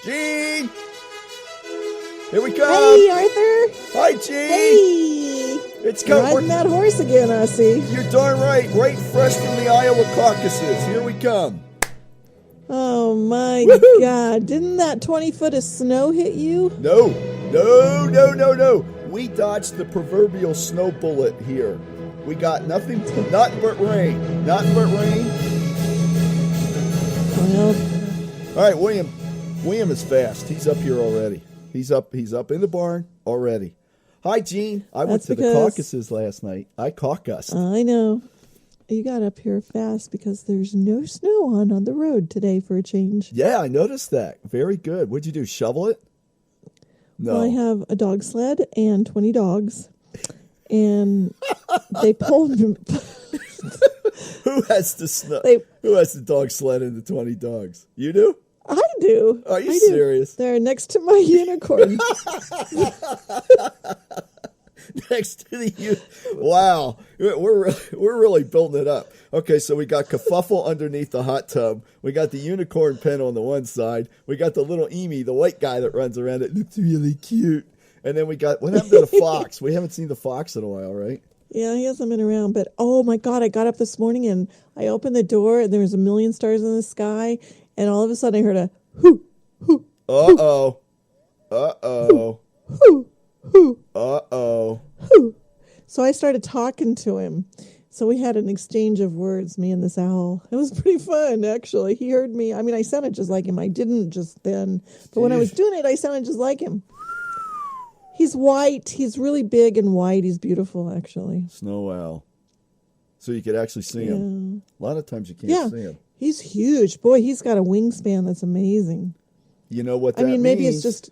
Gene! Here we come! Hey, Arthur! Hi, Gene! Hey! It's coming. Riding that horse again, I see. You're darn right. Right fresh from the Iowa Caucuses. Here we come. Oh, my Woohoo! God. Didn't that 20 foot of snow hit you? No. We dodged the proverbial snow bullet here. We got nothing but rain. Nothing but rain. Well, All right, William. William is fast. He's up here already. He's up in the barn already. Hi, Gene. I went to the caucuses last night. I caucused. I know. You got up here fast because there's no snow on the road today for a change. Yeah, I noticed that. Very good. What'd you do? Shovel it? No. Well, I have a dog sled and 20 dogs. And they pulled me. Who has the dog sled and the 20 dogs? You do? I do. Are you serious? They're next to my unicorn. Next to the wow, we're really building it up. Okay, so we got Kerfuffle underneath the hot tub. We got the unicorn pen on the one side. We got the little Amy, the white guy that runs around. It looks really cute. And then we got what happened to the fox? We haven't seen the fox in a while, right? Yeah, he hasn't been around. But oh my God, I got up this morning and I opened the door and there was a million stars in the sky, and all of a sudden I heard a hoo hoo. Uh-oh. Hoo hoo. Uh-oh. Hoo. So I started talking to him. So we had an exchange of words, me and this owl. It was pretty fun, actually. He heard me. I mean, I sounded just like him. I didn't just then. But when I was doing it, I sounded just like him. He's white. He's really big and white. He's beautiful, actually. Snow owl. So you could actually see him. A lot of times you can't see him. He's huge. Boy, he's got a wingspan that's amazing. You know what that means? Maybe it's just...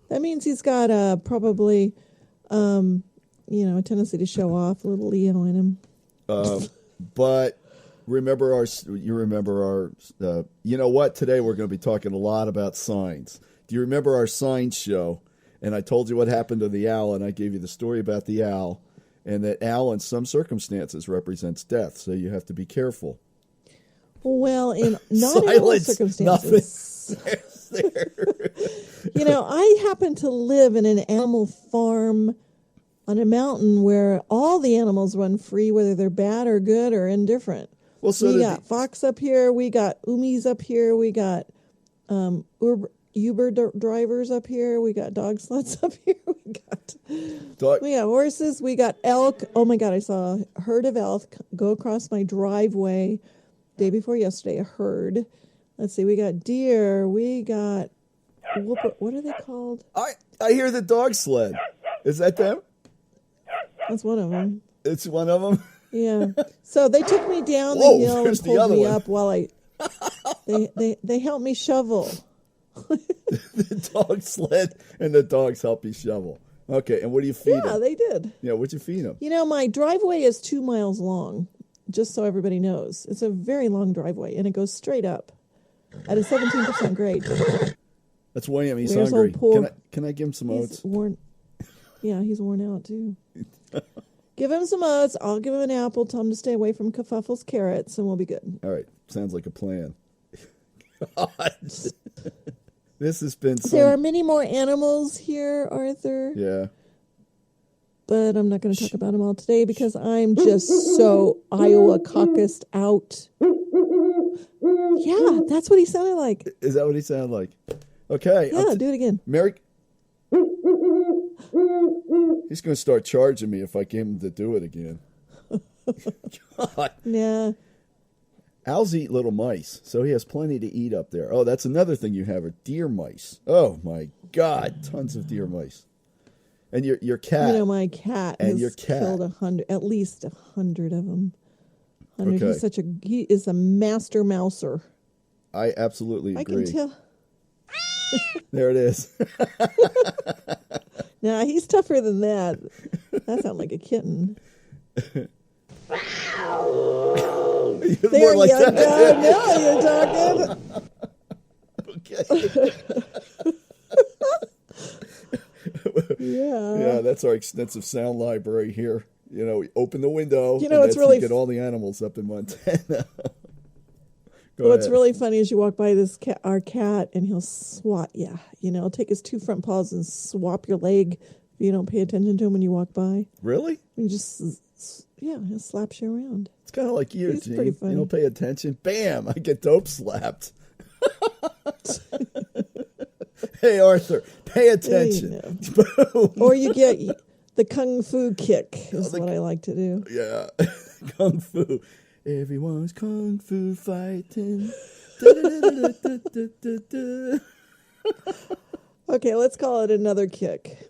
That means he's got probably... a tendency to show off, a little Leo in him. But you remember our, you know what? Today we're going to be talking a lot about signs. Do you remember our signs show? And I told you what happened to the owl, and I gave you the story about the owl, and that owl in some circumstances represents death, so you have to be careful. Well, in not in all circumstances. I happen to live in an animal farm on a mountain where all the animals run free, whether they're bad or good or indifferent. Well, so we got fox up here, we got umis up here, we got Uber drivers up here, we got dog sleds up here, we got horses, we got elk. Oh my God, I saw a herd of elk go across my driveway day before yesterday. A herd. Let's see, we got deer, we got what are they called? I hear the dog sled. Is that them? That's one of them. It's one of them? Yeah. So they took me down the hill and pulled me up while they helped me shovel. The dog sled and the dogs help you shovel. Okay, and what do you feed them? Yeah, they did. Yeah, what'd you feed them? My driveway is 2 miles long, just so everybody knows. It's a very long driveway, and it goes straight up at a 17% grade. That's William. He's hungry. Can I give him some oats? He's worn out, too. Give him some oats. I'll give him an apple. Tell him to stay away from Kerfuffle's carrots, and we'll be good. All right. Sounds like a plan. God. This has been There are many more animals here, Arthur. Yeah. But I'm not going to talk about them all today because I'm just so Iowa Caucused out. Yeah, that's what he sounded like. Is that what he sounded like? Okay. Yeah, do it again. He's going to start charging me if I get him to do it again. God. Yeah. Owls eat little mice, so he has plenty to eat up there. Oh, that's another thing you have are deer mice. Oh, my God. Tons of deer mice. And your cat. My cat has killed at least 100 of them. 100. Okay. He is a master mouser. I absolutely agree. I can tell. There it is. Nah, he's tougher than that. That sounds like a kitten. There like you that. go. Now you're talking. Okay. Yeah. Yeah, that's our extensive sound library here. We open the window. It's really get all the animals up in Montana. What's ahead. really funny is you walk by our cat, and he'll swat you. He'll take his 2 front paws and swap your leg if you don't pay attention to him when you walk by. Really? He he'll slap you around. It's kind of like you, He's Gene. pretty funny. You don't pay attention. Bam! I get dope slapped. Hey, Arthur, pay attention. Boom. Or you get the kung fu kick is what I like to do. Yeah. Kung fu. Everyone's kung fu fighting. Da-da-da-da-da-da-da-da. Okay, let's call it another kick.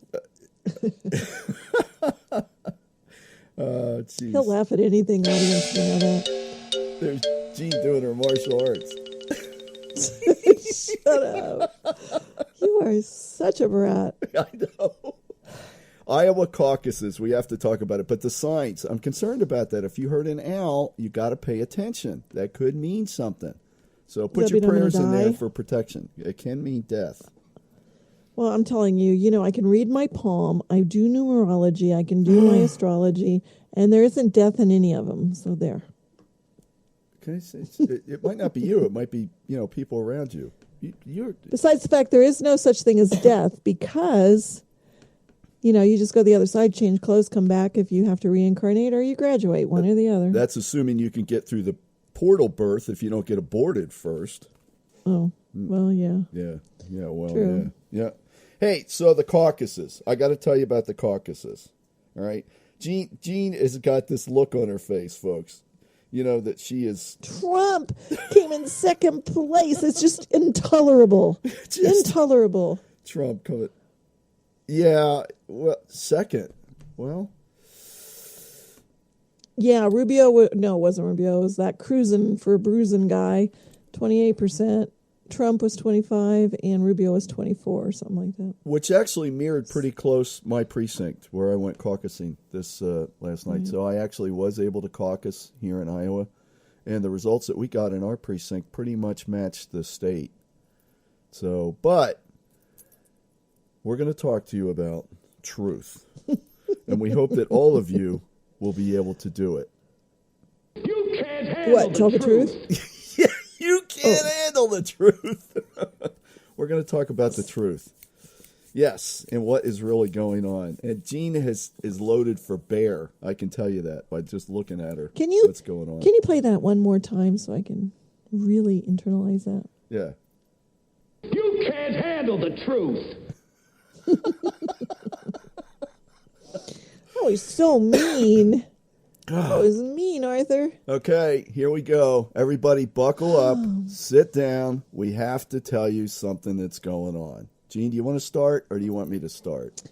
Oh, jeez. He'll laugh at anything, audience. You know that. There's Jean doing her martial arts. Shut up. You are such a brat. I know. Iowa caucuses, we have to talk about it. But the signs, I'm concerned about that. If you heard an owl, you got to pay attention. That could mean something. So put Does that your mean I'm prayers gonna in there die? for protection. It can mean death. Well, I'm telling you, I can read my palm. I do numerology. I can do my astrology. And there isn't death in any of them. So there. Okay, it might not be you. It might be people around you. You're Besides the fact there is no such thing as death because, you just go the other side, change clothes, come back if you have to reincarnate or you graduate, one or the other. That's assuming you can get through the portal birth if you don't get aborted first. Oh, well, yeah. Yeah. Well, True. yeah. Hey, so the caucuses. I got to tell you about the caucuses. All right. Jean has got this look on her face, folks. That she is... Trump came in second place. It's just intolerable. Intolerable. Trump coming... Yeah, well, second. Well... Yeah, Rubio... No, it wasn't Rubio. It was that cruising for a bruising guy. 28%. Trump was 25 and Rubio was 24 or something like that. Which actually mirrored pretty close my precinct where I went caucusing this last night. So I actually was able to caucus here in Iowa. And the results that we got in our precinct pretty much matched the state. So, but we're going to talk to you about truth. And we hope that all of you will be able to do it. You can't handle Tell the truth? You can't handle the truth. We're going to talk about the truth. Yes, and what is really going on. And Jean is loaded for bear. I can tell you that by just looking at her. What's going on? Can you play that one more time so I can really internalize that? Yeah. You can't handle the truth. Oh, he's so mean. Oh, he's mean, Arthur. Okay, here we go. Everybody buckle up. Sit down. We have to tell you something that's going on. Jean, do you want to start or do you want me to start?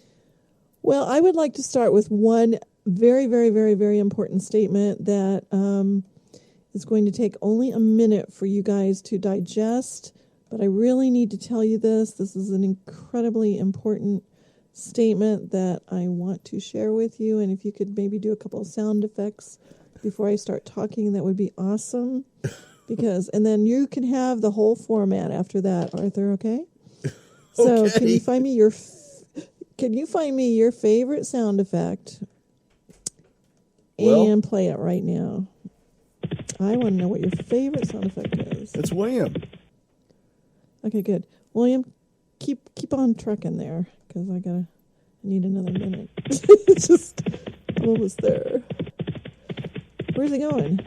Well, I would like to start with one very, very, very, very important statement that is going to take only a minute for you guys to digest. But I really need to tell you this. This is an incredibly important statement that I want to share with you. And if you could maybe do a couple of sound effects before I start talking, that would be awesome. And then you can have the whole format after that, Arthur, okay? So Okay. can you find me your favorite sound effect and play it right now? I want to know what your favorite sound effect is. It's William. Okay, good. William, keep on trucking there because I need another minute. I'm almost there. Where's he going?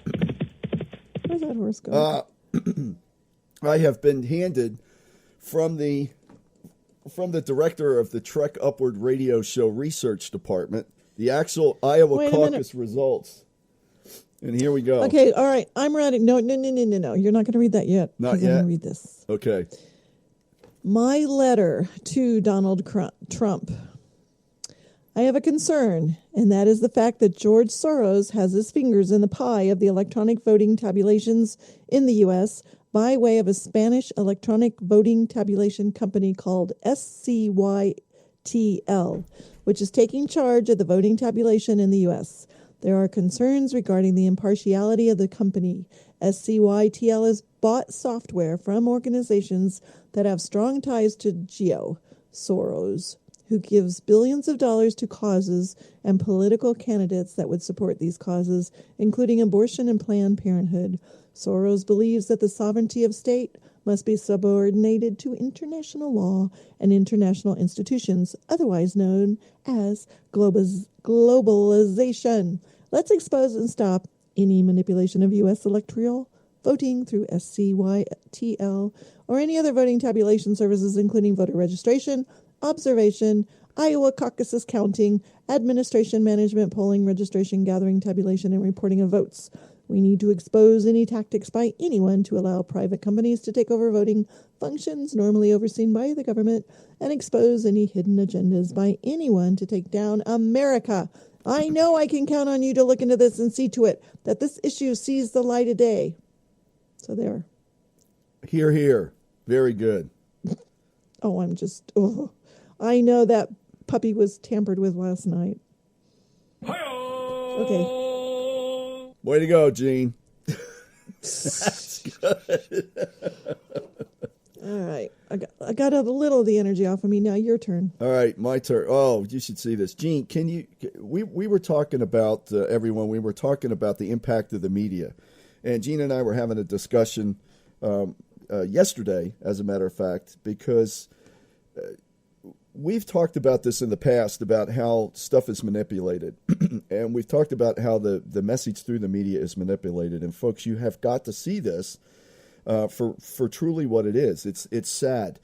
Where's that horse going? I have been handed from the director of the Trek Upward radio show research department the actual Iowa Caucus results. And here we go. Okay, all right. I'm ready. No. You're not going to read that yet. Not yet. yet? I'm going to read this. Okay. My letter to Donald Trump. I have a concern, and that is the fact that George Soros has his fingers in the pie of the electronic voting tabulations in the U.S. by way of a Spanish electronic voting tabulation company called SCYTL, which is taking charge of the voting tabulation in the U.S. There are concerns regarding the impartiality of the company. SCYTL has bought software from organizations that have strong ties to Soros, who gives billions of dollars to causes and political candidates that would support these causes, including abortion and Planned Parenthood. Soros believes that the sovereignty of state must be subordinated to international law and international institutions, otherwise known as globalization. Let's expose and stop any manipulation of U.S. electoral voting through SCYTL or any other voting tabulation services, including voter registration, observation, Iowa Caucus counting, administration, management, polling, registration, gathering, tabulation, and reporting of votes. We need to expose any tactics by anyone to allow private companies to take over voting functions normally overseen by the government and expose any hidden agendas by anyone to take down America. I know I can count on you to look into this and see to it that this issue sees the light of day. So there. Hear, hear. Very good. I know that puppy was tampered with last night. Okay. Way to go, Gene. That's good. All right. I got a little of the energy off of me. Now your turn. All right, my turn. Oh, you should see this. Gene, we were talking about, everyone, we were talking about the impact of the media. And Gene and I were having a discussion yesterday, as a matter of fact, because we've talked about this in the past, about how stuff is manipulated. And we've talked about how the message through the media is manipulated. And folks, you have got to see this for truly what it is. It's sad.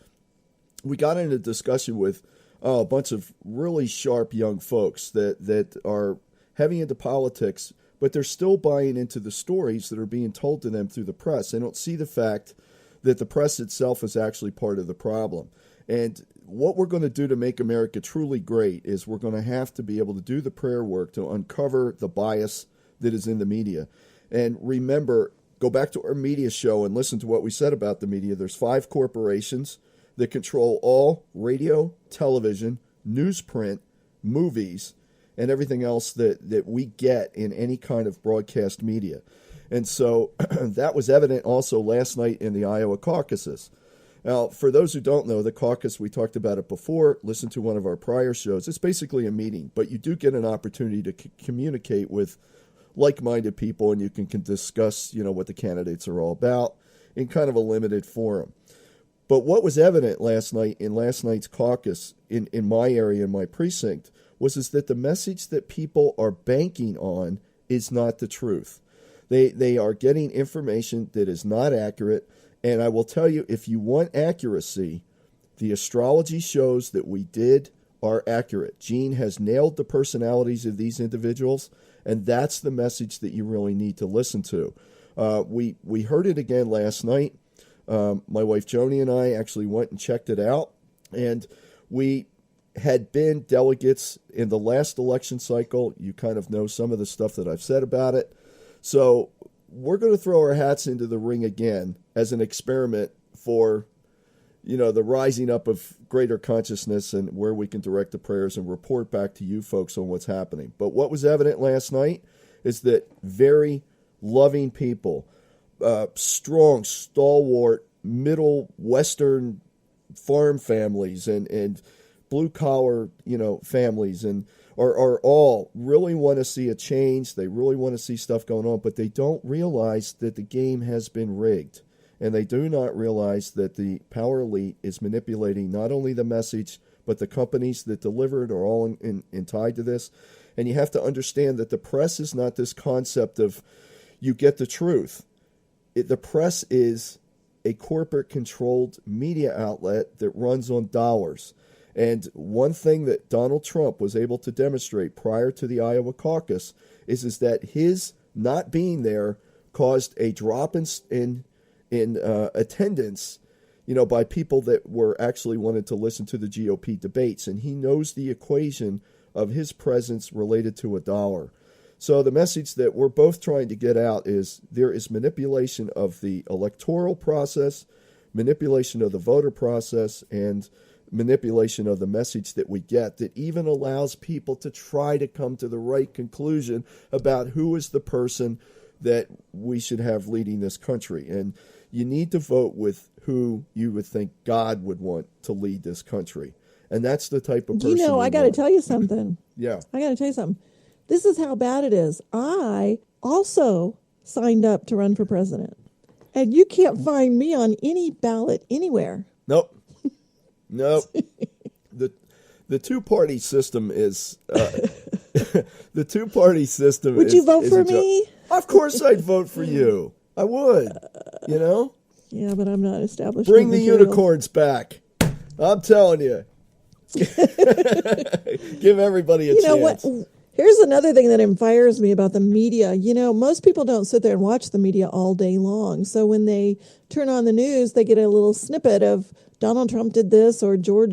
We got into a discussion with a bunch of really sharp young folks that are heavy into politics, but they're still buying into the stories that are being told to them through the press. They don't see the fact that the press itself is actually part of the problem. And what we're going to do to make America truly great is we're going to have to be able to do the prayer work to uncover the bias that is in the media. And remember, go back to our media show and listen to what we said about the media. There's 5 corporations that control all radio, television, newsprint, movies, and everything else that we get in any kind of broadcast media. And so that was evident also last night in the Iowa caucuses. Now, for those who don't know, the caucus, we talked about it before, listen to one of our prior shows. It's basically a meeting, but you do get an opportunity to communicate with like-minded people, and you can discuss, what the candidates are all about in kind of a limited forum. But what was evident last night in last night's caucus in my area, in my precinct, is that the message that people are banking on is not the truth. They are getting information that is not accurate. And I will tell you, if you want accuracy, the astrology shows that we are accurate. Gene has nailed the personalities of these individuals, and that's the message that you really need to listen to. We heard it again last night. My wife Joni and I actually went and checked it out, and we had been delegates in the last election cycle. You kind of know some of the stuff that I've said about it. So we're going to throw our hats into the ring again as an experiment for, the rising up of greater consciousness and where we can direct the prayers and report back to you folks on what's happening. But what was evident last night is that very loving people, strong, stalwart, middle Western farm families and blue-collar, families and are all really want to see a change. They really want to see stuff going on, but they don't realize that the game has been rigged. And they do not realize that the power elite is manipulating not only the message, but the companies that deliver it are all in tied to this. And you have to understand that the press is not this concept of you get the truth. The press is a corporate-controlled media outlet that runs on dollars. And one thing that Donald Trump was able to demonstrate prior to the Iowa caucus is that his not being there caused a drop in attendance, by people that were actually wanted to listen to the GOP debates. And he knows the equation of his presence related to a dollar. So the message that we're both trying to get out is there is manipulation of the electoral process, manipulation of the voter process, and manipulation of the message that we get that even allows people to try to come to the right conclusion about who is the person that we should have leading this country. And you need to vote with who you would think God would want to lead this country. And that's the type of person. I got to tell you something. Yeah. I got to tell you something. This is how bad it is. I also signed up to run for president. And you can't find me on any ballot anywhere. Nope. The two-party system is the two-party system. Would you vote for me? Of course, I'd vote for you. I would. Yeah, but I'm not established. Bring the unicorns back. I'm telling you. Give everybody a chance. You know what? Here's another thing that inspires me about the media. Most people don't sit there and watch the media all day long. So when they turn on the news, they get a little snippet of Donald Trump did this, or got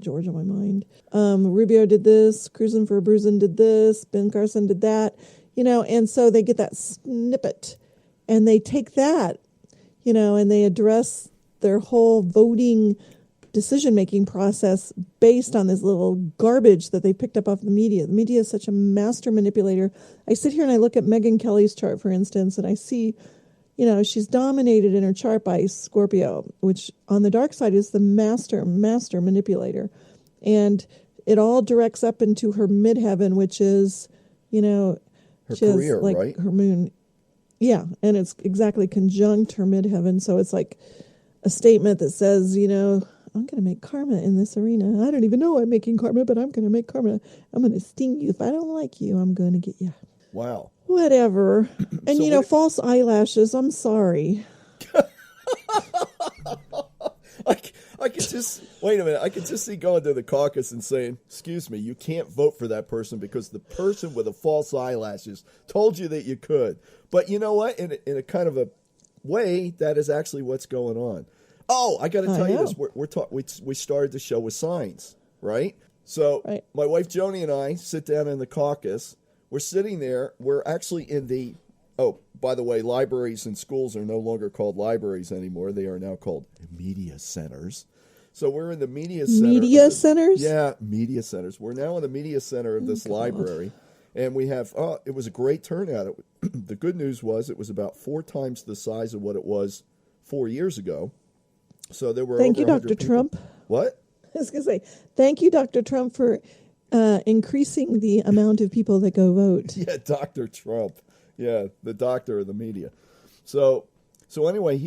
George on my mind. Rubio did this, Cruising for a Bruisin' did this, Ben Carson did that, and so they get that snippet and they take that, and they address their whole voting decision-making process based on this little garbage that they picked up off the media. The media is such a master manipulator. I sit here and I look at Megyn Kelly's chart, for instance, and I see, she's dominated in her chart by Scorpio, which on the dark side is the master manipulator. And it all directs up into her midheaven, which is, her career, like right? Her moon. Yeah, and it's exactly conjunct her midheaven. So it's like a statement that says, I'm going to make karma in this arena. I don't even know I'm making karma, but I'm going to make karma. I'm going to sting you. If I don't like you, I'm going to get you. Wow. Whatever. And, false eyelashes. I'm sorry. I could just, wait a minute. I could just see going to the caucus and saying, excuse me, you can't vote for that person because the person with the false eyelashes told you that you could. But you know what? In a kind of a way, that is actually what's going on. Oh, I got to tell you this. We started the show with signs, right? So My wife Joni and I sit down in the caucus. We're sitting there. We're actually in the, by the way, libraries and schools are no longer called libraries anymore. They are now called media centers. So we're in the media center. Media centers? Yeah, media centers. We're now in the media center of this library. And we have, it was a great turnout. The good news was it was about 4 times the size of what it was 4 years ago. So there were Thank over you, 100 Dr. people. Trump. What? I was going to say, thank you, Dr. Trump, for increasing the amount of people that go vote. Yeah, Dr. Trump. Yeah, the doctor of the media. So anyway,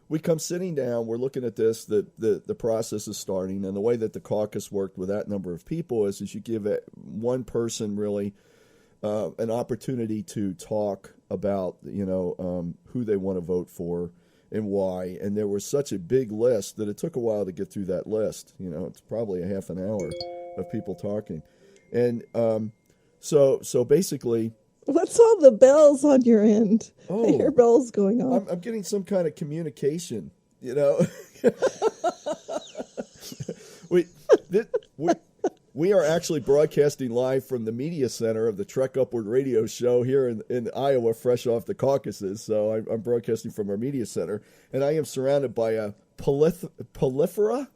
we come sitting down, we're looking at this, the process is starting, and the way that the caucus worked with that number of people is you give one person really an opportunity to talk about, who they want to vote for and why. And there was such a big list that it took a while to get through that list. It's probably a half an hour of people talking. And so basically... What's all the bells on your end? Oh, I hear bells going on. I'm getting some kind of communication, We are actually broadcasting live from the media center of the Trek Upward radio show here in Iowa, fresh off the caucuses. So I'm broadcasting from our media center, and I am surrounded by a prolifera? Prolifera.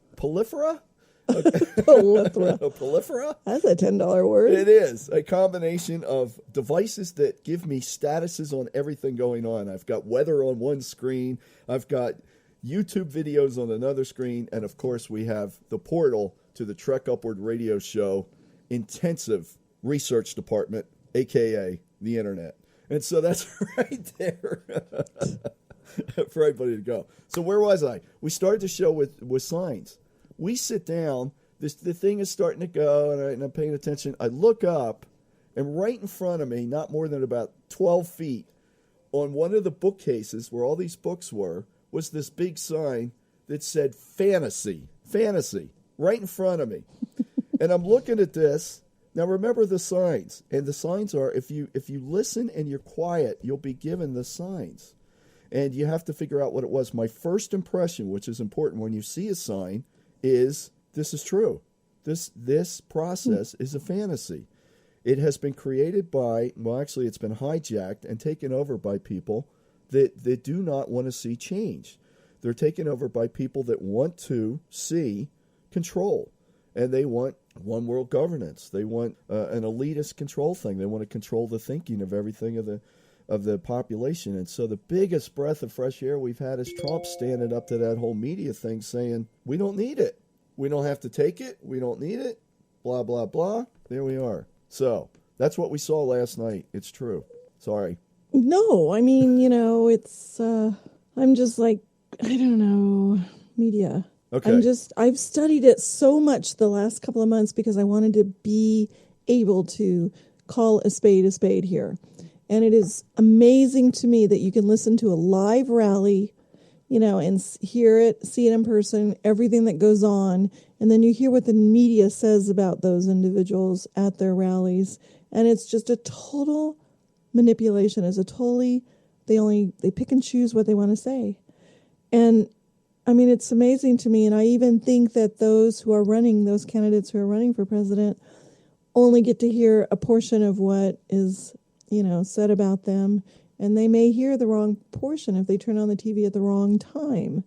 Prolifera? That's a $10 word. It is a combination of devices that give me statuses on everything going on. I've got weather on one screen. I've got YouTube videos on another screen. And, of course, we have the portal to the Trek Upward radio show intensive research department, a.k.a. the Internet. And so that's right there for everybody to go. So where was I? We started the show with signs. We sit down, the thing is starting to go, and I'm paying attention. I look up, and right in front of me, not more than about 12 feet, on one of the bookcases where all these books were, was this big sign that said fantasy, right in front of me. And I'm looking at this. Now remember the signs, and the signs are, if you listen and you're quiet, you'll be given the signs. And you have to figure out what it was. My first impression, which is important when you see a sign, is this is true. This process is a fantasy. It has been created by, actually it's been hijacked and taken over by people that do not want to see change. They're taken over by people that want to see control, and they want one world governance. They want an elitist control thing. They want to control the thinking of everything of the population. And so the biggest breath of fresh air we've had is Trump standing up to that whole media thing saying, we don't need it. We don't have to take it. We don't need it. Blah, blah, blah. There we are. So that's what we saw last night. It's true. Sorry. No, I mean, it's, I'm just like, I don't know, media. Okay. I've studied it so much the last couple of months because I wanted to be able to call a spade here. And it is amazing to me that you can listen to a live rally, and hear it, see it in person, everything that goes on. And then you hear what the media says about those individuals at their rallies. And it's just a total manipulation. They pick and choose what they want to say. And I mean, it's amazing to me. And I even think that those candidates who are running for president only get to hear a portion of what is, said about them. And they may hear the wrong portion if they turn on the TV at the wrong time.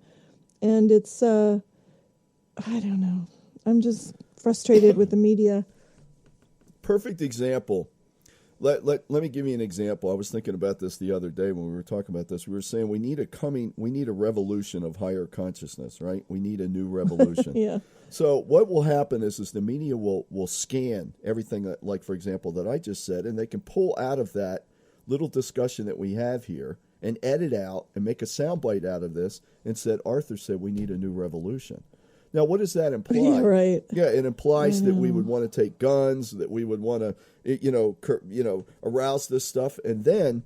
And it's, I don't know. I'm just frustrated with the media. Perfect example. Let me give you an example. I was thinking about this the other day when we were talking about this. We were saying we need a revolution of higher consciousness, right? We need a new revolution. Yeah. So what will happen is the media will scan everything that, like, for example, that I just said, and they can pull out of that little discussion that we have here and edit out and make a soundbite out of this and said, Arthur said we need a new revolution. Now, what does that imply? Yeah, right. Yeah, it implies that we would want to take guns, that we would want to, arouse this stuff. And then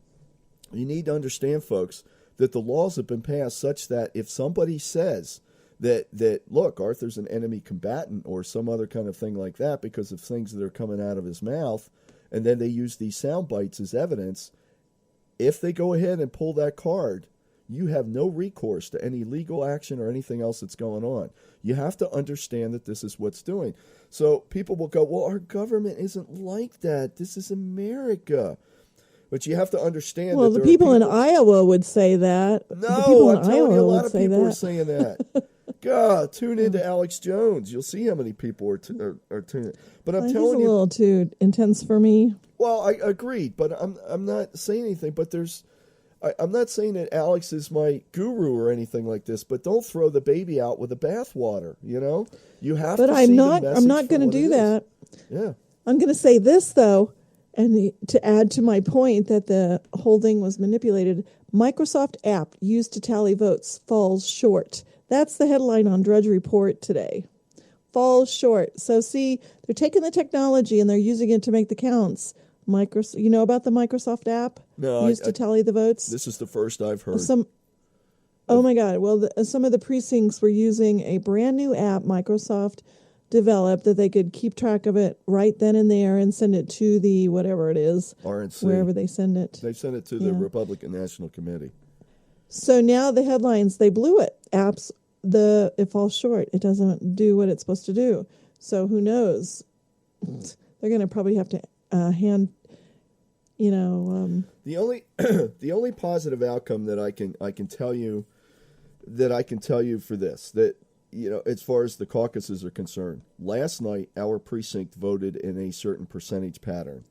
you need to understand, folks, that the laws have been passed such that if somebody says that look, Arthur's an enemy combatant or some other kind of thing like that because of things that are coming out of his mouth, and then they use these sound bites as evidence, if they go ahead and pull that card, you have no recourse to any legal action or anything else that's going on. You have to understand that this is what's doing. So people will go, well, our government isn't like that. This is America. But you have to understand well, that the people in Iowa would say that. No, I'm telling you, a lot of people are saying that. God, tune into Alex Jones. You'll see how many people are tuning. But I'm telling you, he's a little too intense for me. Well, I agreed, but I'm not saying anything. But I'm not saying that Alex is my guru or anything like this. But don't throw the baby out with the bathwater. You have. But I'm not going to do that. Yeah, I'm going to say this though, and to add to my point that the whole thing was manipulated. Microsoft app used to tally votes falls short. That's the headline on Drudge Report today. Falls short. So see, they're taking the technology and they're using it to make the counts. You know about the Microsoft app? No, used to tally the votes. This is the first I've heard. Oh my God! Well, some of the precincts were using a brand new app Microsoft developed that they could keep track of it right then and there and send it to the whatever it is, RNC, wherever they send it. They sent it to the Republican National Committee. So now the headlines, they blew it. Apps, it falls short. It doesn't do what it's supposed to do. So who knows? They're going to probably have to hand, The only positive outcome that I can tell you for this, that as far as the caucuses are concerned, last night our precinct voted in a certain percentage pattern.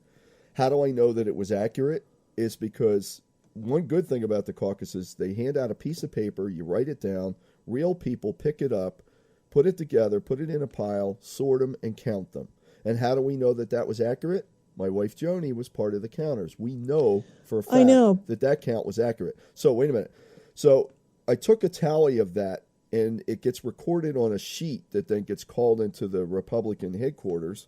How do I know that it was accurate? Is because one good thing about the caucuses, they hand out a piece of paper, you write it down, real people pick it up, put it together, put it in a pile, sort them, and count them. And how do we know that that was accurate? My wife Joni was part of the counters. We know for a fact that count was accurate. So wait a minute. So I took a tally of that, and it gets recorded on a sheet that then gets called into the Republican headquarters,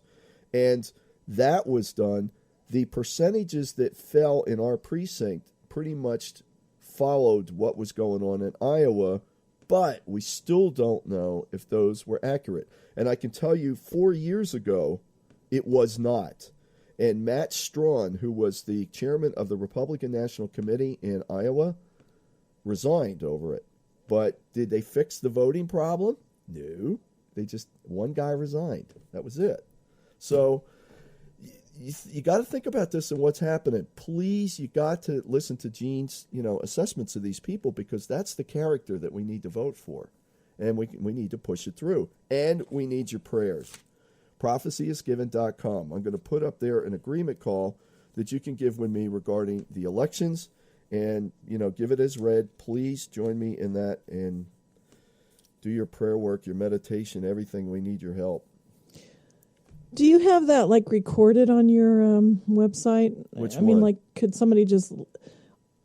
and that was done. The percentages that fell in our precinct pretty much followed what was going on in Iowa, but we still don't know if those were accurate. And I can tell you 4 years ago, it was not. And Matt Strawn, who was the chairman of the Republican National Committee in Iowa, resigned over it. But did they fix the voting problem? No. One guy resigned. That was it. So you got to think about this and what's happening. Please, you got to listen to Gene's, assessments of these people, because that's the character that we need to vote for. And we need to push it through. And we need your prayers. prophecyisgiven.com. I'm going to put up there an agreement call that you can give with me regarding the elections, and give it as read. Please join me in that and do your prayer work, your meditation, everything. We need your help. Do you have that like recorded on your website? Which I mean, one? like, could somebody just,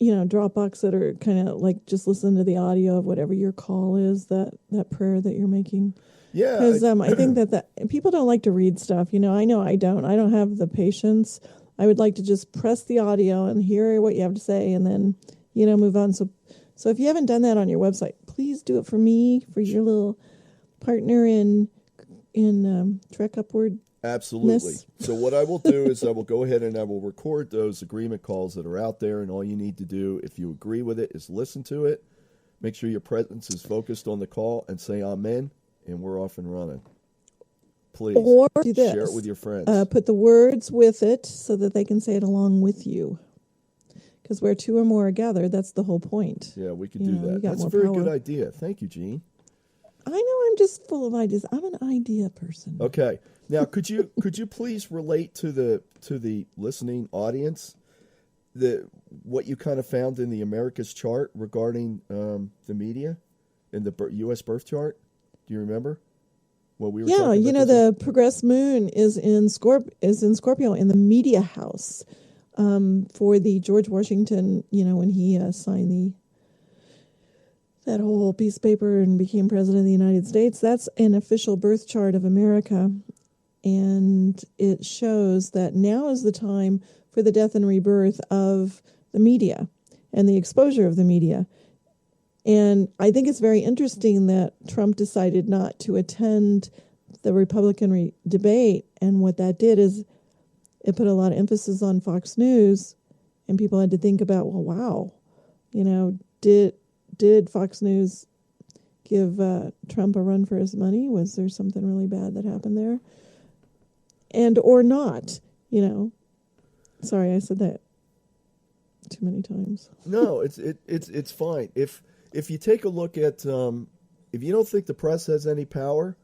Dropbox it or kind of like just listen to the audio of whatever your call is, that prayer that you're making? Yeah. Because I think that people don't like to read stuff. I know I don't. I don't have the patience. I would like to just press the audio and hear what you have to say, and then move on. So if you haven't done that on your website, please do it for me, for your little partner in Trek Upward. Absolutely. So what I will do is I will go ahead and I will record those agreement calls that are out there, and all you need to do, if you agree with it, is listen to it, make sure your presence is focused on the call, and say amen, and we're off and running. Please Or do this. Share it with your friends. Put the words with it so that they can say it along with you. Because where two or more are gathered, that's the whole point. Yeah, we can do that. That's a more very power. good idea. Thank you, Gene. I know I'm just full of ideas. I'm an idea person. Okay. Now, could you please relate to the listening audience what you kind of found in the America's chart regarding the media in the U.S. birth chart? Do you remember what we were? Yeah, talking about the progressed moon is in Scorpio in the media house for the George Washington. When he signed that whole piece of paper and became president of the United States. That's an official birth chart of America. And it shows that now is the time for the death and rebirth of the media and the exposure of the media. And I think it's very interesting that Trump decided not to attend the Republican debate. And what that did is it put a lot of emphasis on Fox News. And people had to think about, well, wow, did Fox News give Trump a run for his money? Was there something really bad that happened there? And or not, Sorry, I said that too many times. No, it's fine. If you take a look at if you don't think the press has any power,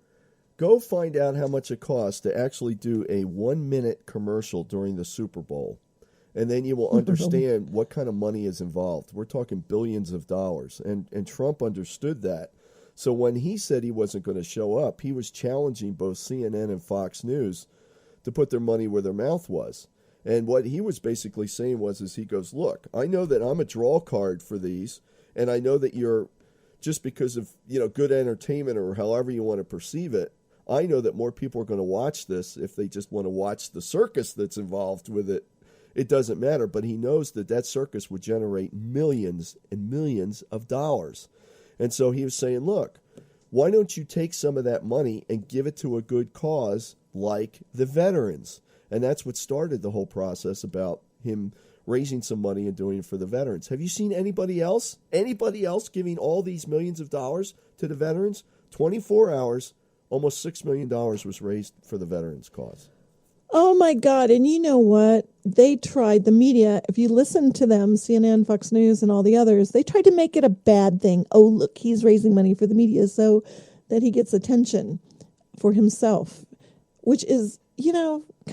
go find out how much it costs to actually do a 1-minute commercial during the Super Bowl. And then you will understand what kind of money is involved. We're talking billions of dollars. And Trump understood that. So when he said he wasn't going to show up, he was challenging both CNN and Fox News to put their money where their mouth was. And what he was basically saying is he goes, look, I know that I'm a draw card for these, and I know that you're, just because of good entertainment or however you want to perceive it, I know that more people are going to watch this if they just want to watch the circus that's involved with it. It doesn't matter, but he knows that circus would generate millions and millions of dollars. And so he was saying, look, why don't you take some of that money and give it to a good cause like the veterans? And that's what started the whole process about him raising some money and doing it for the veterans. Have you seen anybody else giving all these millions of dollars to the veterans? 24 hours, almost $6 million was raised for the veterans cause. Oh, my God. And you know what? They tried, the media, if you listen to them, CNN, Fox News, and all the others, they tried to make it a bad thing. Oh, look, he's raising money for the media so that he gets attention for himself, which is,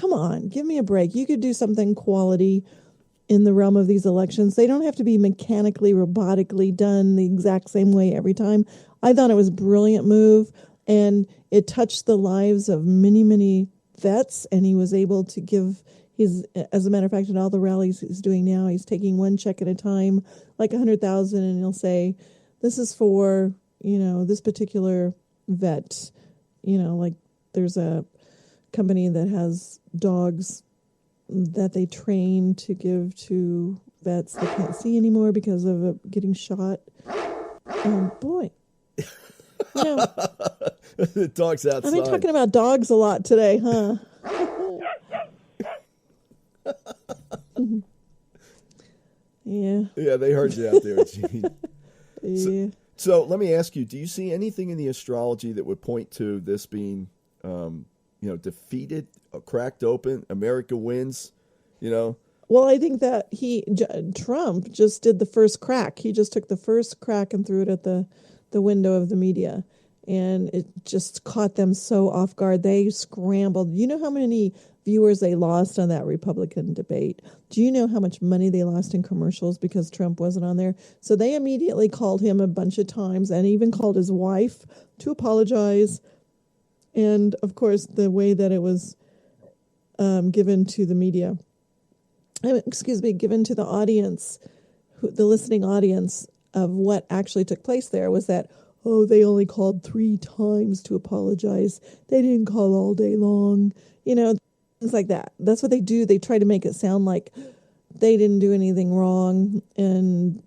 come on, give me a break. You could do something quality in the realm of these elections. They don't have to be mechanically, robotically done the exact same way every time. I thought it was a brilliant move, and it touched the lives of many, many vets, and he was able to give as a matter of fact, in all the rallies he's doing now, he's taking one check at a time, like 100,000, and he'll say, this is for, this particular vet, like there's a company that has dogs that they train to give to vets that can't see anymore because of getting shot. Boy. The dog's outside. I've been talking about dogs a lot today, huh? Yeah. Yeah, they heard you out there, Gene. Yeah. So let me ask you, do you see anything in the astrology that would point to this being, defeated, cracked open, America wins, Well, I think that Trump just did the first crack. He just took the first crack and threw it at the window of the media. And it just caught them so off guard. They scrambled. You know how many viewers they lost on that Republican debate? Do you know how much money they lost in commercials because Trump wasn't on there? So they immediately called him a bunch of times and even called his wife to apologize. And, of course, the way that it was given to the media. Excuse me, given to the audience, the listening audience of what actually took place there was that, oh, they only called 3 times to apologize. They didn't call all day long. Things like that. That's what they do. They try to make it sound like they didn't do anything wrong, and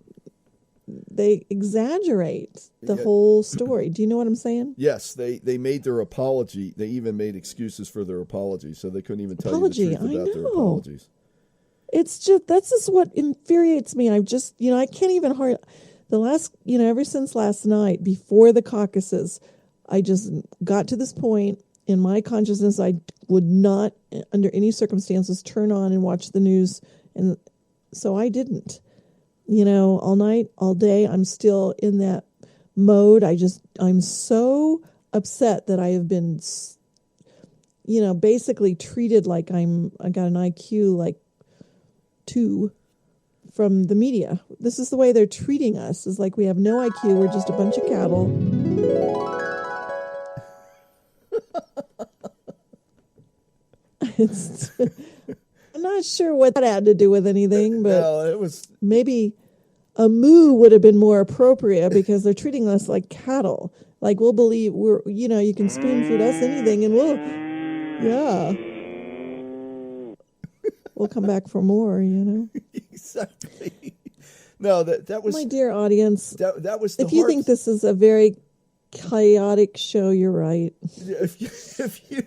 they exaggerate the whole story. Do you know what I'm saying? Yes, they made their apology. They even made excuses for their apology, so they couldn't even tell you the truth about their apologies. That's just what infuriates me. I can't even ever since last night, before the caucuses, I just got to this point in my consciousness. I would not, under any circumstances, turn on and watch the news. And so I didn't, all night, all day. I'm still in that mode. I'm so upset that I have been, basically treated like I got an IQ like 2 from the media. This is the way they're treating us. Is like we have no IQ. We're just a bunch of cattle. I'm not sure what that had to do with anything, but no, it was maybe a moo would have been more appropriate because they're treating us like cattle. Like we'll believe you can spoon feed us anything and we'll come back for more, Exactly. No, that was my dear audience. That was. If you think this is a very chaotic show, you're right. If you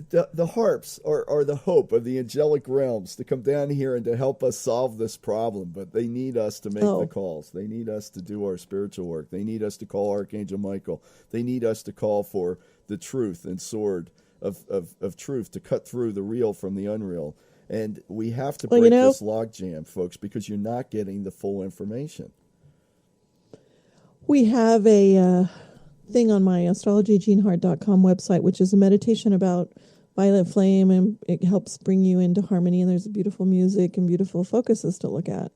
the harps are the hope of the angelic realms to come down here and to help us solve this problem, but they need us to make the calls. They need us to do our spiritual work. They need us to call Archangel Michael. They need us to call for the truth and sword of truth to cut through the real from the unreal. And we have to break this logjam, folks, because you're not getting the full information. We have a thing on my astrologygenehart.com website, which is a meditation about violet flame, and it helps bring you into harmony. And there's beautiful music and beautiful focuses to look at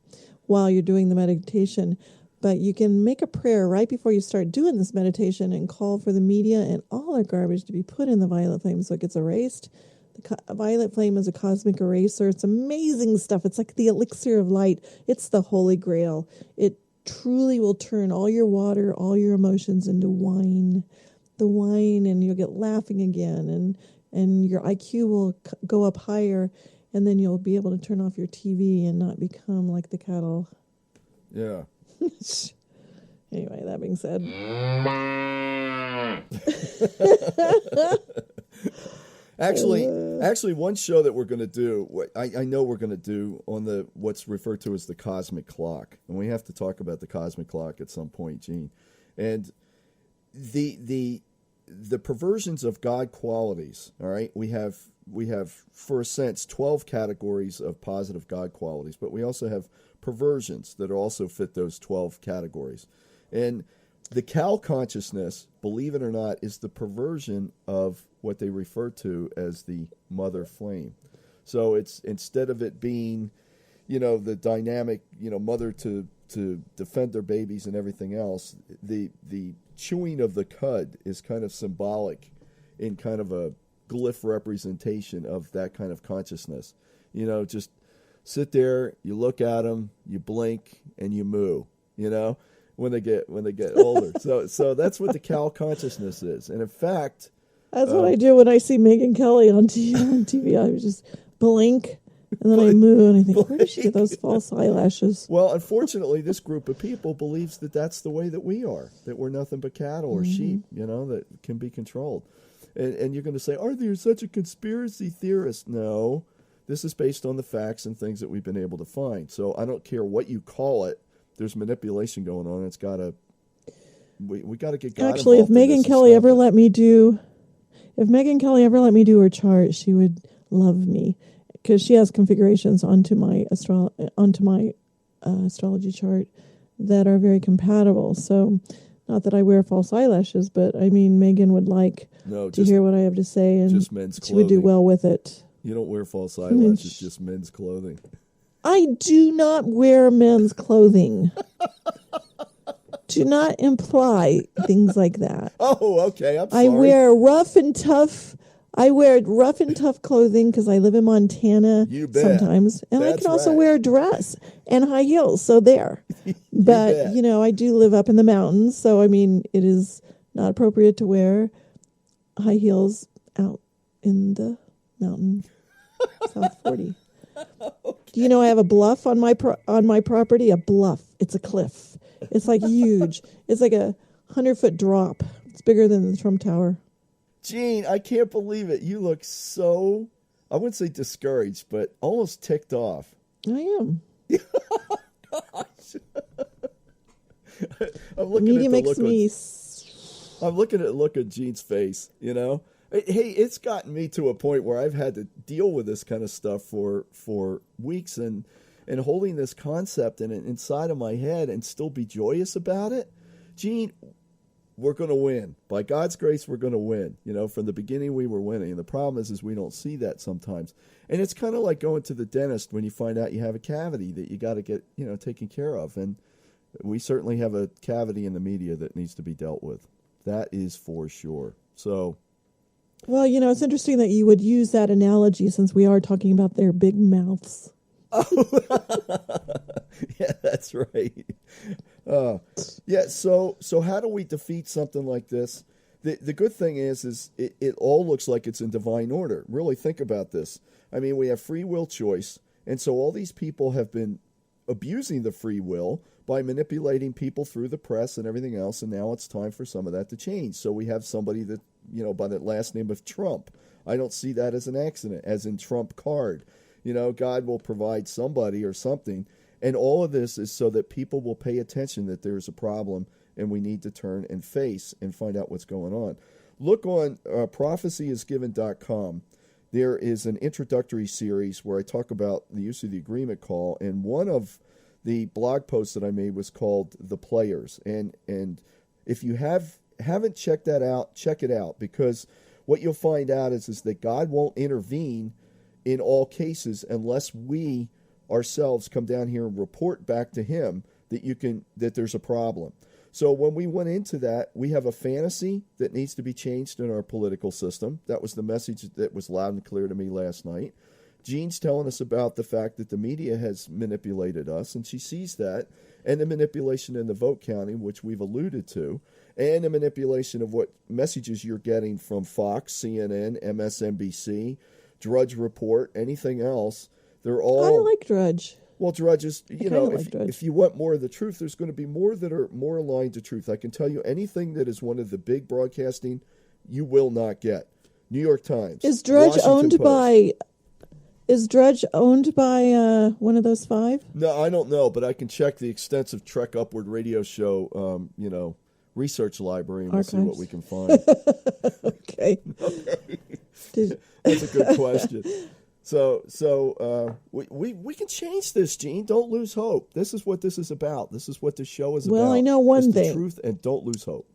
while you're doing the meditation. But you can make a prayer right before you start doing this meditation and call for the media and all their garbage to be put in the violet flame so it gets erased. The violet flame is a cosmic eraser. It's amazing stuff. It's like the elixir of light. It's the holy grail. It truly will turn all your water, all your emotions into wine. The wine, and you'll get laughing again, and your IQ will go up higher, and then you'll be able to turn off your TV and not become like the cattle. Yeah. Anyway, that being said. Actually, one show that we're going to do, I know we're going to do on what's referred to as the cosmic clock, and we have to talk about the cosmic clock at some point, Gene, and the perversions of God qualities. All right, we have for a sense 12 categories of positive God qualities, but we also have perversions that also fit those 12 categories, and the Cal consciousness, believe it or not, is the perversion of what they refer to as the mother flame. So it's, instead of it being, the dynamic, mother to defend their babies and everything else, the chewing of the cud is kind of symbolic in kind of a glyph representation of that kind of consciousness. Just sit there, you look at them, you blink, and you moo, when they get older. So that's what the Cal consciousness is. And in fact, that's what I do when I see Megyn Kelly on TV. I just blink, and then I moo, and I think, where did she get those false eyelashes? Well, unfortunately, this group of people believes that that's the way that we are, that we're nothing but cattle or sheep, that can be controlled. And you're going to say, are you such a conspiracy theorist? No, this is based on the facts and things that we've been able to find. So I don't care what you call it. There's manipulation going on. It's got to, we got to get God Actually, if involved Megyn Kelly ever let me do her chart, she would love me, because she has configurations onto my astrology chart that are very compatible. So, not that I wear false eyelashes, but I mean, Megyn would like to hear what I have to say, and just men's she would do well with it. You don't wear false eyelashes, just men's clothing. I do not wear men's clothing. Do not imply things like that. Oh, okay. I'm sorry. I wear rough and tough I wear rough and tough clothing because I live in Montana You bet. sometimes. And I That's can also right. wear a dress and high heels. So there. But, bet. you know, I do live up in the mountains. So, I mean, it is not appropriate to wear high heels out in the mountain South 40. Do you know I have a bluff on my property? A bluff. It's a cliff. It's like huge. It's like a 100-foot drop. It's bigger than the Trump Tower. Gene, I can't believe it. You look so, I wouldn't say discouraged, but almost ticked off. I am. I'm looking Media at the makes look me. I'm looking at the look of Gene's face, you know? Hey, it's gotten me to a point where I've had to deal with this kind of stuff for weeks and holding this concept inside of my head and still be joyous about it. Gene, we're going to win. By God's grace, we're going to win. You know, from the beginning, we were winning. And the problem is we don't see that sometimes. And it's kind of like going to the dentist when you find out you have a cavity that you got to get, you know, taken care of. And we certainly have a cavity in the media that needs to be dealt with. That is for sure. So, Well, you know, it's interesting that you would use that analogy since we are talking about their big mouths. yeah, that's right. Yeah. So how do we defeat something like this? The good thing is it all looks like it's in divine order. Really think about this. I mean, we have free will choice, and so all these people have been abusing the free will by manipulating people through the press and everything else, and now it's time for some of that to change. So we have somebody that, you know, by the last name of Trump. I don't see that as an accident, as in Trump card. You know, God will provide somebody or something. And all of this is so that people will pay attention that there's a problem and we need to turn and face and find out what's going on. Look on prophecyisgiven.com. There is an introductory series where I talk about the use of the agreement call. And one of the blog posts that I made was called The Players. And if you haven't checked that out, check it out, because what you'll find out is that God won't intervene in all cases unless we ourselves come down here and report back to him that there's a problem. So when we went into that, we have a fantasy that needs to be changed in our political system. That was the message that was loud and clear to me last night. Jean's telling us about the fact that the media has manipulated us, and she sees that, and the manipulation in the vote counting, which we've alluded to, and the manipulation of what messages you're getting from Fox, CNN, MSNBC, Drudge Report, anything else. They're all. I like Drudge. Well, Drudge is, you know, like Drudge. if you want more of the truth, there's going to be more that are more aligned to truth. I can tell you anything that is one of the big broadcasting, you will not get. New York Times. Is Drudge Washington owned Post. by? Is Drudge owned by one of those five? No, I don't know, but I can check the extensive Trek Upward radio show, you know, research library, and we'll see what we can find. Okay. That's a good question. So we can change this, Gene. Don't lose hope. This is what this is about. This is what this show is about. Well, I know one It's thing. the truth, and don't lose hope.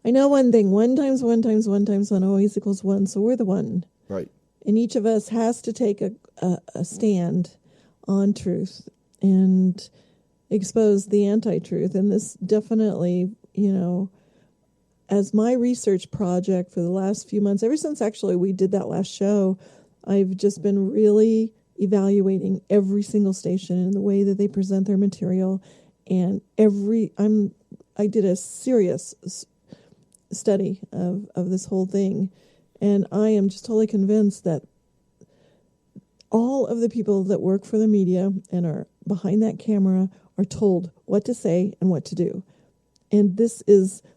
I know one thing. 1 times 1 times 1 times 1 always equals 1. So we're the one. Right. And each of us has to take a stand on truth and expose the anti-truth. And this definitely, you know, as my research project for the last few months, ever since actually we did that last show, I've just been really evaluating every single station and the way that they present their material. And I did a serious study of this whole thing. And I am just totally convinced that all of the people that work for the media and are behind that camera are told what to say and what to do. And this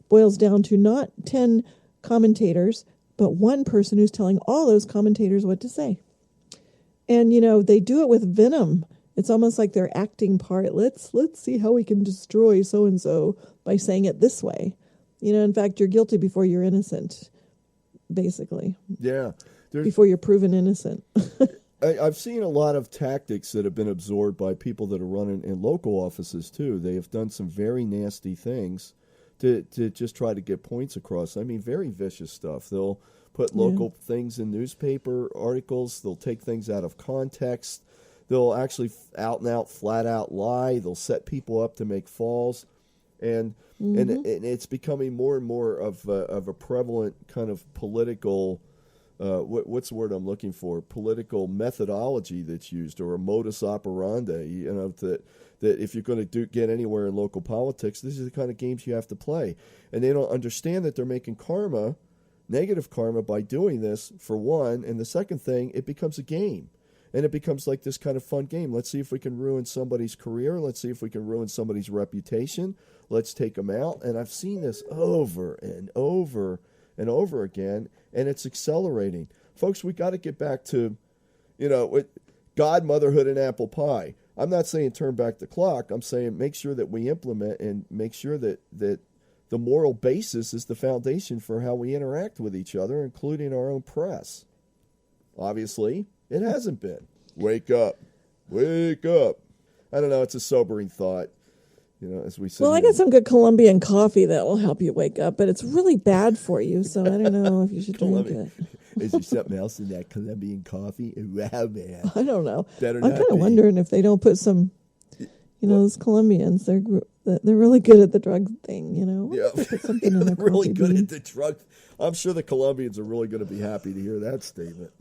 boils down to not 10 commentators, but one person who's telling all those commentators what to say. And, you know, they do it with venom. It's almost like they're acting part. Let's see how we can destroy so-and-so by saying it this way. You know, in fact, you're guilty before you're innocent, basically. Yeah. Before you're proven innocent. I've seen a lot of tactics that have been absorbed by people that are running in local offices, too. They have done some very nasty things to just try to get points across. I mean, very vicious stuff. They'll put local things in newspaper articles. They'll take things out of context. They'll actually out and out, flat out lie. They'll set people up to make falls. and and it's becoming more and more of a prevalent kind of political. What's the word I'm looking for? Political methodology that's used, or a modus operandi. You know, that if you're going to get anywhere in local politics, these are the kind of games you have to play. And they don't understand that they're making karma, negative karma, by doing this, for one. And the second thing, it becomes a game. And it becomes like this kind of fun game. Let's see if we can ruin somebody's career. Let's see if we can ruin somebody's reputation. Let's take them out. And I've seen this over and over and over again, and it's accelerating. Folks, we got to get back to, God, motherhood, and apple pie. I'm not saying turn back the clock. I'm saying make sure that we implement and make sure that the moral basis is the foundation for how we interact with each other, including our own press. Obviously, it hasn't been. Wake up. Wake up. I don't know. It's a sobering thought. As we said. Well, I got some good Colombian coffee that will help you wake up, but it's really bad for you, so I don't know if you should drink it. Is there something else in that Colombian coffee? Wow, man. I don't know. Better I'm not kind of be. wondering if they don't put some, those Colombians, they're really good at the drug thing, Yeah, Put something in their really coffee good bean. at the drug. I'm sure the Colombians are really going to be happy to hear that statement.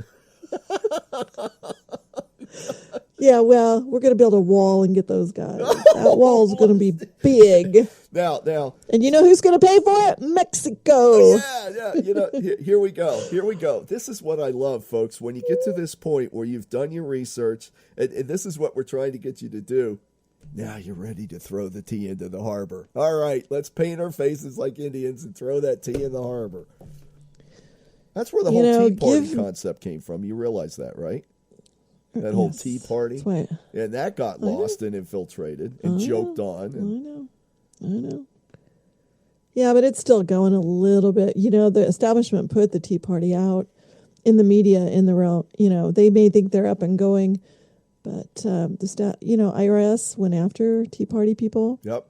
Yeah, well, we're going to build a wall and get those guys. That wall's going to be big. Now. And you know who's going to pay for it? Mexico. Yeah. Here we go. Here we go. This is what I love, folks. When you get to this point where you've done your research, and this is what we're trying to get you to do. Now you're ready to throw the tea into the harbor. All right, let's paint our faces like Indians and throw that tea in the harbor. That's where the whole Tea Party concept came from. You realize that, right? That whole Tea Party. Right. And that got lost and infiltrated and joked on. I know. Yeah, but it's still going a little bit. The establishment put the Tea Party out in the media in the realm. They may think they're up and going, but IRS went after Tea Party people. Yep.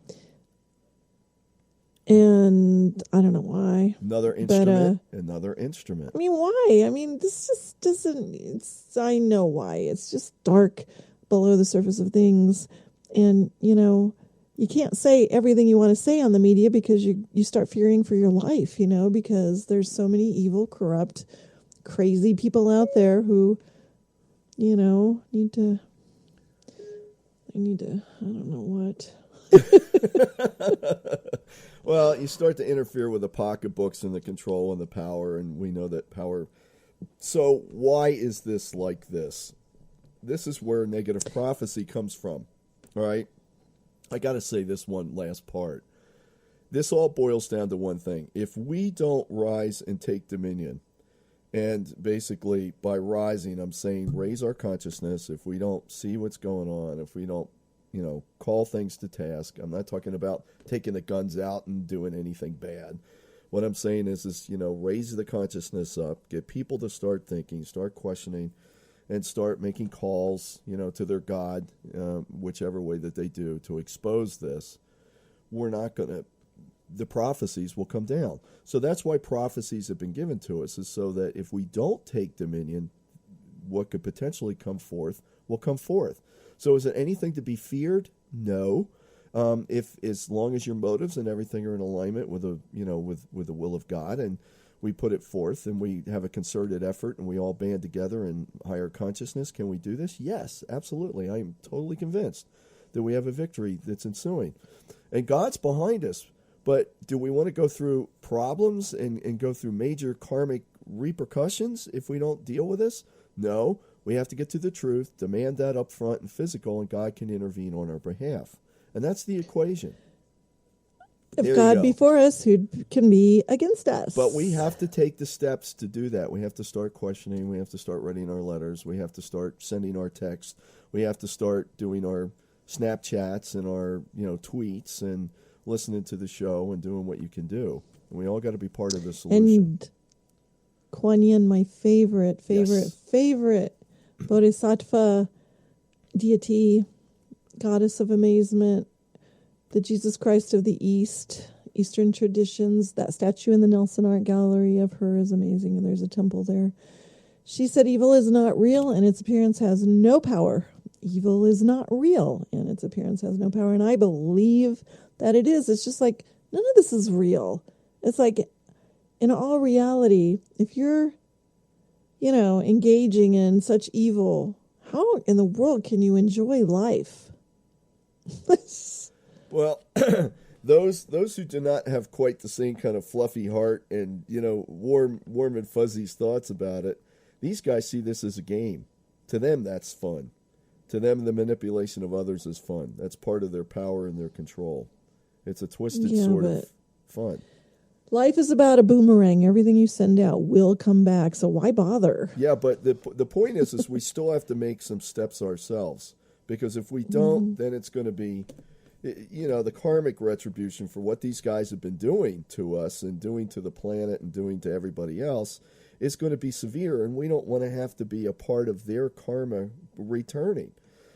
And I don't know why. Another instrument. I mean, why? I mean, this just doesn't. I know why. It's just dark below the surface of things, and you can't say everything you want to say on the media because you start fearing for your life. Because there's so many evil, corrupt, crazy people out there who, need to. I don't know what. Well, you start to interfere with the pocketbooks and the control and the power, and we know that power. So why is this like this? This is where negative prophecy comes from, all right? I got to say this one last part. This all boils down to one thing. If we don't rise and take dominion, and basically by rising, I'm saying raise our consciousness, if we don't see what's going on, if we don't call things to task. I'm not talking about taking the guns out and doing anything bad. What I'm saying is raise the consciousness up, get people to start thinking, start questioning, and start making calls, to their God, whichever way that they do, to expose this. We're not going to, the prophecies will come down. So that's why prophecies have been given to us, is so that if we don't take dominion, what could potentially come forth will come forth. So is it anything to be feared? No. If as long as your motives and everything are in alignment with with the will of God, and we put it forth and we have a concerted effort and we all band together in higher consciousness, can we do this? Yes, absolutely. I am totally convinced that we have a victory that's ensuing. And God's behind us. But do we want to go through problems and go through major karmic repercussions if we don't deal with this? No. We have to get to the truth, demand that up front and physical, and God can intervene on our behalf. And that's the equation. If God be for us, who can be against us? But we have to take the steps to do that. We have to start questioning. We have to start writing our letters. We have to start sending our texts. We have to start doing our Snapchats and our tweets and listening to the show and doing what you can do. And we all got to be part of the solution. And Kuan Yin, my favorite Bodhisattva deity, goddess of amazement, the Jesus Christ of the Eastern traditions. That statue in the Nelson Art Gallery of her is amazing, and there's a temple there. She said evil is not real, and its appearance has no power. evil is not real and its appearance has no power. And I believe that it is. It's just like, none of this is real. It's like, in all reality, if you're, engaging in such evil, how in the world can you enjoy life? Well, those who do not have quite the same kind of fluffy heart and, warm and fuzzy thoughts about it, these guys see this as a game. To them, that's fun. To them, the manipulation of others is fun. That's part of their power and their control. It's a twisted sort of fun. Life is about a boomerang. Everything you send out will come back. So why bother? Yeah, but the point is we still have to make some steps ourselves. Because if we don't, then it's going to be, the karmic retribution for what these guys have been doing to us and doing to the planet and doing to everybody else is going to be severe. And we don't want to have to be a part of their karma returning.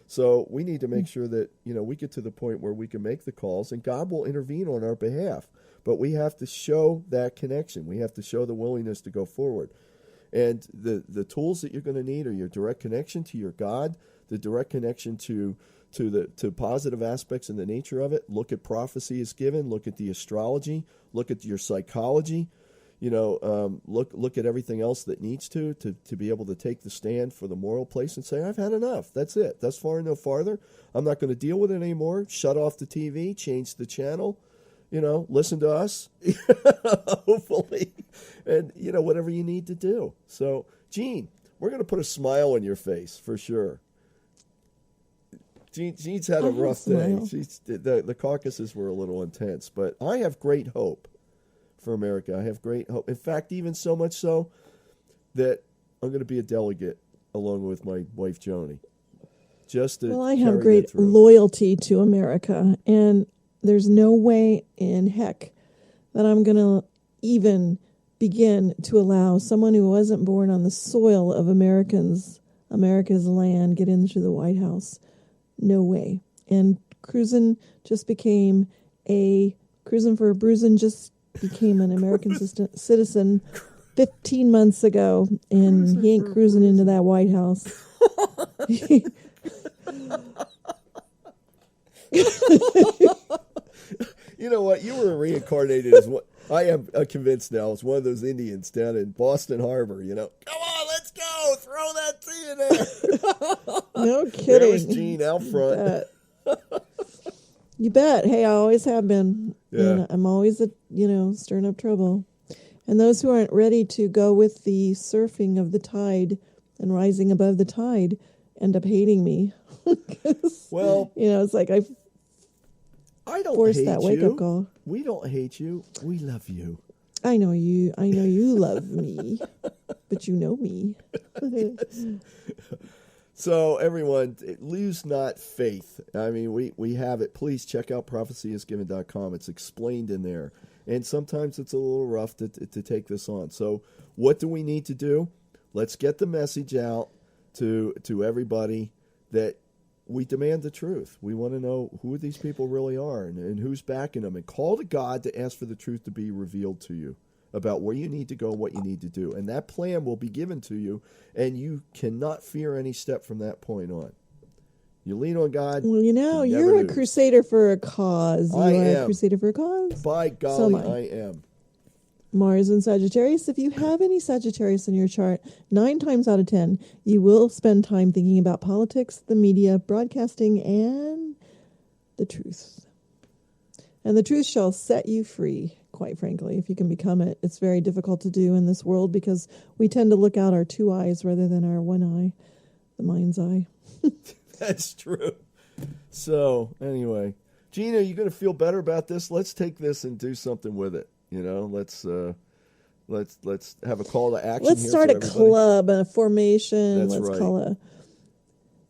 So we need to make sure that, we get to the point where we can make the calls and God will intervene on our behalf. But we have to show that connection. We have to show the willingness to go forward. And the tools that you're going to need are your direct connection to your God, the direct connection to positive aspects in the nature of it. Look at prophecy as given. Look at the astrology. Look at your psychology. Look at everything else that needs to be able to take the stand for the moral place and say, I've had enough. That's it. That's far and no farther. I'm not going to deal with it anymore. Shut off the TV. Change the channel. Listen to us, hopefully, and, whatever you need to do. So, Gene, we're going to put a smile on your face for sure. Jean's had a rough day. The caucuses were a little intense, but I have great hope for America. I have great hope. In fact, even so much so that I'm going to be a delegate along with my wife, Joni. Well, I have great loyalty to America, and there's no way in heck that I'm going to even begin to allow someone who wasn't born on the soil of America's land get into the White House. No way. And Cruisin' for a Bruisin' just became an American citizen 15 months ago, and he ain't cruising into that White House. You know what? You were reincarnated as what I am convinced now as one of those Indians down in Boston Harbor. Come on, let's go! Throw that tea in there. No kidding. There's Gene out front. You bet. Hey, I always have been. Yeah. And I'm always, stirring up trouble. And those who aren't ready to go with the surfing of the tide and rising above the tide end up hating me. Well, it's like I don't forced hate that wake you. up call. We don't hate you. We love you. I know you love me, but you know me. So everyone, lose not faith. I mean, we have it. Please check out prophecyisgiven.com. It's explained in there. And sometimes it's a little rough to take this on. So what do we need to do? Let's get the message out to everybody that we demand the truth. We want to know who these people really are and who's backing them. And call to God to ask for the truth to be revealed to you about where you need to go and what you need to do. And that plan will be given to you, and you cannot fear any step from that point on. You lean on God. Well, you're a crusader for a cause. You are a crusader for a cause. By golly, I am. Mars and Sagittarius. If you have any Sagittarius in your chart, 9 times out of 10, you will spend time thinking about politics, the media, broadcasting, and the truth. And the truth shall set you free, quite frankly, if you can become it. It's very difficult to do in this world because we tend to look out our 2 eyes rather than our 1 eye, the mind's eye. That's true. So, anyway, Gina, are you going to feel better about this? Let's take this and do something with it. Let's have a call to action. Let's start a club, a formation. That's right. Call a.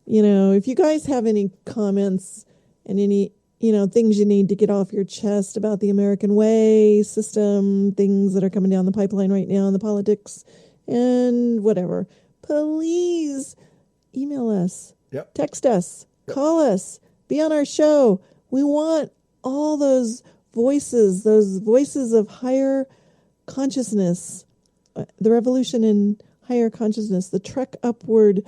If you guys have any comments and any things you need to get off your chest about the American way system, things that are coming down the pipeline right now in the politics, and whatever, please email us, text us, call us, be on our show. We want all those voices of higher consciousness, the revolution in higher consciousness, the trek upward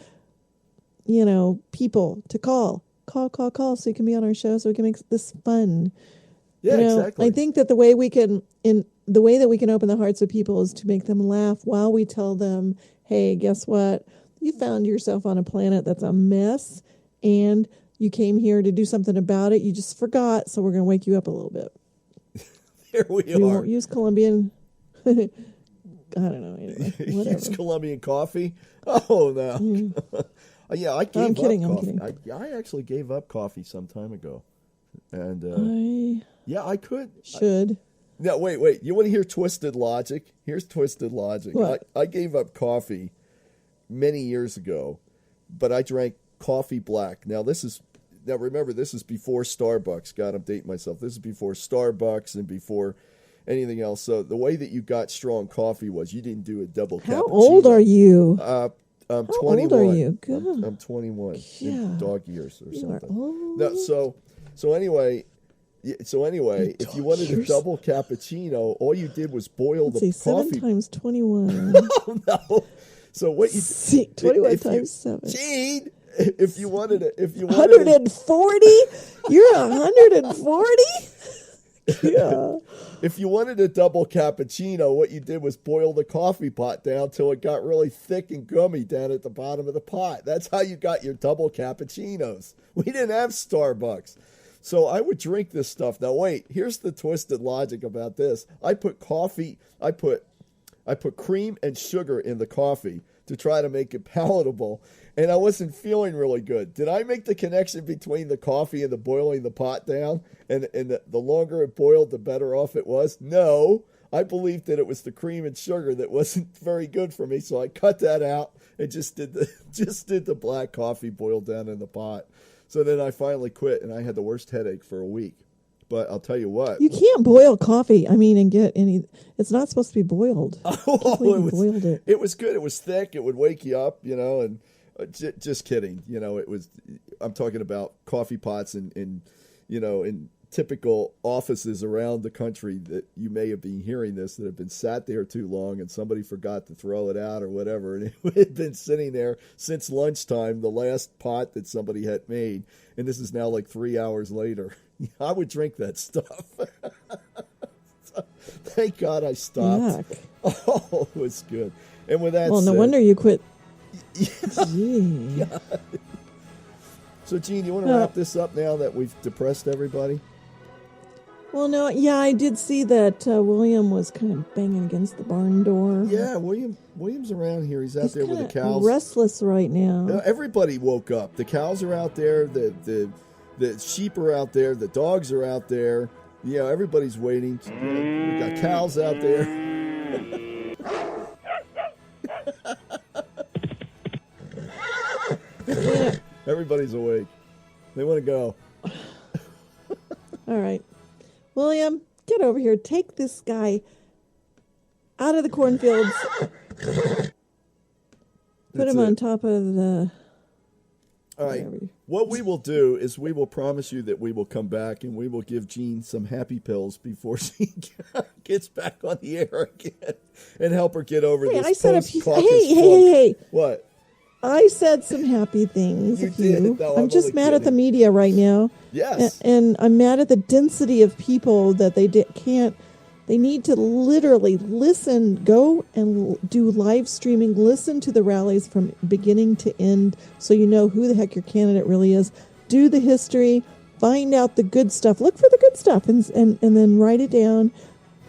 people to call, so you can be on our show, so we can make this fun. Yeah, exactly. I think that the way that we can open the hearts of people is to make them laugh while we tell them, hey, guess what? You found yourself on a planet that's a mess, and you came here to do something about it. You just forgot, so we're going to wake you up a little bit. Here we are. We won't use Colombian. I don't know. Anyway, whatever. Use Colombian coffee? Oh, no. Mm. Yeah, I gave I'm kidding. up I'm coffee. kidding. I actually gave up coffee some time ago. And yeah, I could. Should. No, wait. You want to hear twisted logic? Here's twisted logic. What? I gave up coffee many years ago, but I drank coffee black. Now remember, this is before Starbucks. God, I'm dating myself. This is before Starbucks and before anything else. So the way that you got strong coffee was you didn't do a double cappuccino. How old are you? I'm How 21. old are you? God. I'm 21 Yeah. in dog years or You something. are old. No, so anyway, if you wanted a double cappuccino, all you did was boil Let's see, the 7 coffee. times 21. Oh, no. So what you See, 21 if you- times 7. Gene, if you wanted 140? You're 140? Yeah. if you wanted a double cappuccino, what you did was boil the coffee pot down till it got really thick and gummy down at the bottom of the pot. That's how you got your double cappuccinos. We didn't have Starbucks. So I would drink this stuff. Now wait, here's the twisted logic about this. I put cream and sugar in the coffee to try to make it palatable, and I wasn't feeling really good. Did I make the connection between the coffee and the boiling the pot down? And the longer it boiled, the better off it was? No. I believed that it was the cream and sugar that wasn't very good for me, so I cut that out and just did the black coffee boiled down in the pot. So then I finally quit, and I had the worst headache for a week. But I'll tell you what. You can't boil coffee, and get any. It's not supposed to be boiled. Boiled it. It was good. It was thick. It would wake you up, and just kidding. I'm talking about coffee pots in typical offices around the country that you may have been hearing this that have been sat there too long and somebody forgot to throw it out or whatever. And it had been sitting there since lunchtime, the last pot that somebody had made. And this is now like 3 hours later. I would drink that stuff. Thank God I stopped. Yuck. Oh, it was good. And with that Well, no said, wonder you quit. Yeah. So, Gene, you want to wrap this up now that we've depressed everybody? Well, no, yeah, I did see that William was kind of banging against the barn door. Yeah, William's around here. He's out there with the cows. Restless right now. Everybody woke up. The cows are out there. The sheep are out there. The dogs are out there. Everybody's waiting. We got cows out there. Everybody's awake. They want to go. All right. William, get over here. Take this guy out of the cornfields. Put him on top of the... All right. What we will do is we will promise you that we will come back and we will give Jean some happy pills before she gets back on the air again and help her get over this post-caucus Hey. What? I said some happy things. You did. No, I'm just only mad at the kidding. media right now. Yes. And I'm mad at the density of people that they can't. They need to literally listen, go and do live streaming, listen to the rallies from beginning to end so you know who the heck your candidate really is. Do the history, find out the good stuff. Look for the good stuff and then write it down.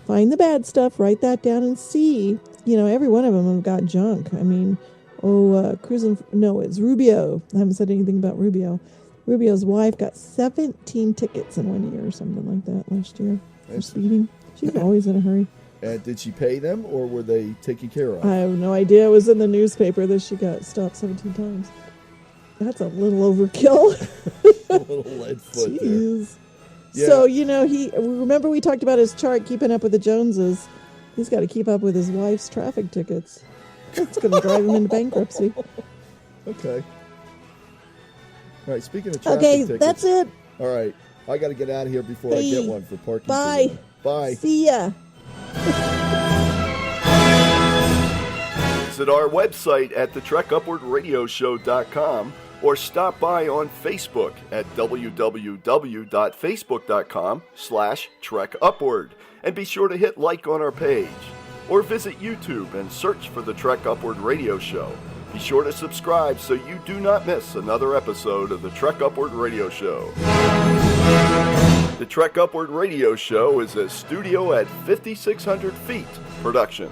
Find the bad stuff, write that down and see. Every one of them have got junk. I mean... it's Rubio. I haven't said anything about Rubio. Rubio's wife got 17 tickets in 1 year or something like that last year for speeding. She's always in a hurry. And did she pay them or were they taken care of? I have no idea. It was in the newspaper that she got stopped 17 times. That's a little overkill. A little lead foot there. Jeez. Yeah. So, remember we talked about his chart, keeping up with the Joneses. He's got to keep up with his wife's traffic tickets. It's going to drive him into bankruptcy. Okay. All right, speaking of traffic tickets. That's it. All right, I got to get out of here before I get one for parking. Bye. today. Bye. See ya. Visit our website at thetrekupwardradioshow.com or stop by on Facebook at www.facebook.com/TrekUpward, and be sure to hit like on our page. Or visit YouTube and search for the Trek Upward Radio Show. Be sure to subscribe so you do not miss another episode of the Trek Upward Radio Show. The Trek Upward Radio Show is a studio at 5,600 feet production.